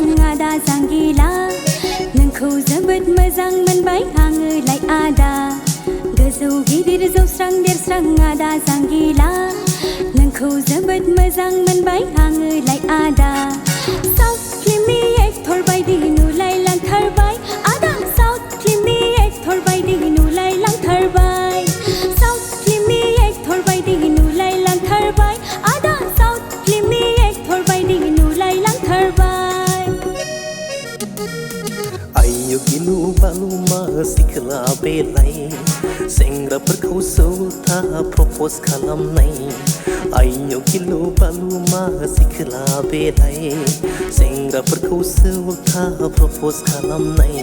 देरस्रां आदा जांगिला नोंखौ जोबोद मोजां मोनबाय आङो लाय आदा गोजौ गिदिर जौस्रां देरस्रां आदा जांगिला नोंखौ जोबोद मोजां मोनबाय आङो लाय आदा साउथ फिल्मनि एक्टर बायदि नुलायलांथारबाय आदा साउथ फिल्मनि एक्टर बायदि नुलायलांथारबाय साउथ फिल्मनि एक्टर बायदि नुलायलांथारबाय आदा साउथ फिल्मनि एक्टर बायदि नुलायलांथारबाय आयौ गिलु बालु मा सिख्ला बेलाय सेंग्राफोरखौ सौथा प्रप'ज खालामनाय आयौ गिलु बालु मा सिख्ला बेलाय सेंग्राफोरखौ सौथा प्रप'ज खालामनाय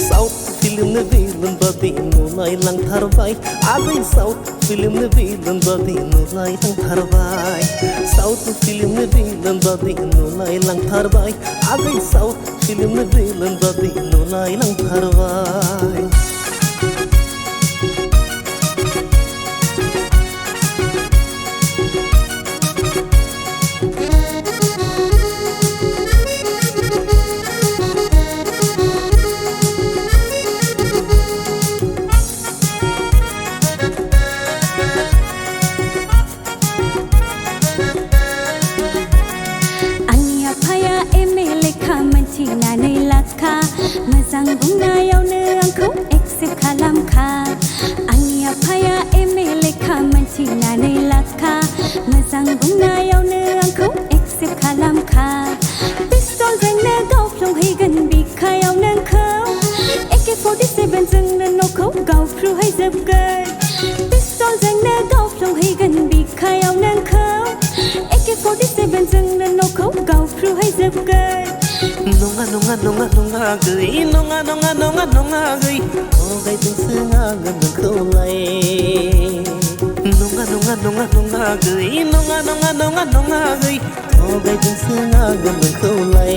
साउथ फिल्मनि भिलेन बादि नुलायलांथारबाय आगै साउथ फिल्मनि भिलेन बादि नुलायलांथारबाय साउथ फिल्मनि भिलेन बादि नुलायलांथारबाय आगै साउथ फिल्मनि भिलेन बादि नुलायलांथारबाय मिथिनानै लाखा मोजां बुंनायावनो आंखौ एक्सेप्ट खालामखा आंनि आफाया MLA खा मिथिनानै लाखा मोजां बुंनायावनो आंखौ एक्सेप्ट खालामखा पिस्तलजोंनो गावफ्लंहैगोन बिखायाव नोंखौ AK-47 जोंनो न'खौ गावफ्रुहैजोबगोन पिस्तलजोंनो गावफ्लंहैगोन बिखायाव नोंखौ AK-47 जोंनो न'खौ गावफ्रुहैजोबगोन नङा नङा नङा नङा गै नङा नङा नङा नङा गै थगायदोंसो आङो नोंखौलाय नङा नङा नङा नङा गै नङा नङा नङा नङा गै थगायदोंसो आङो नोंखौलाय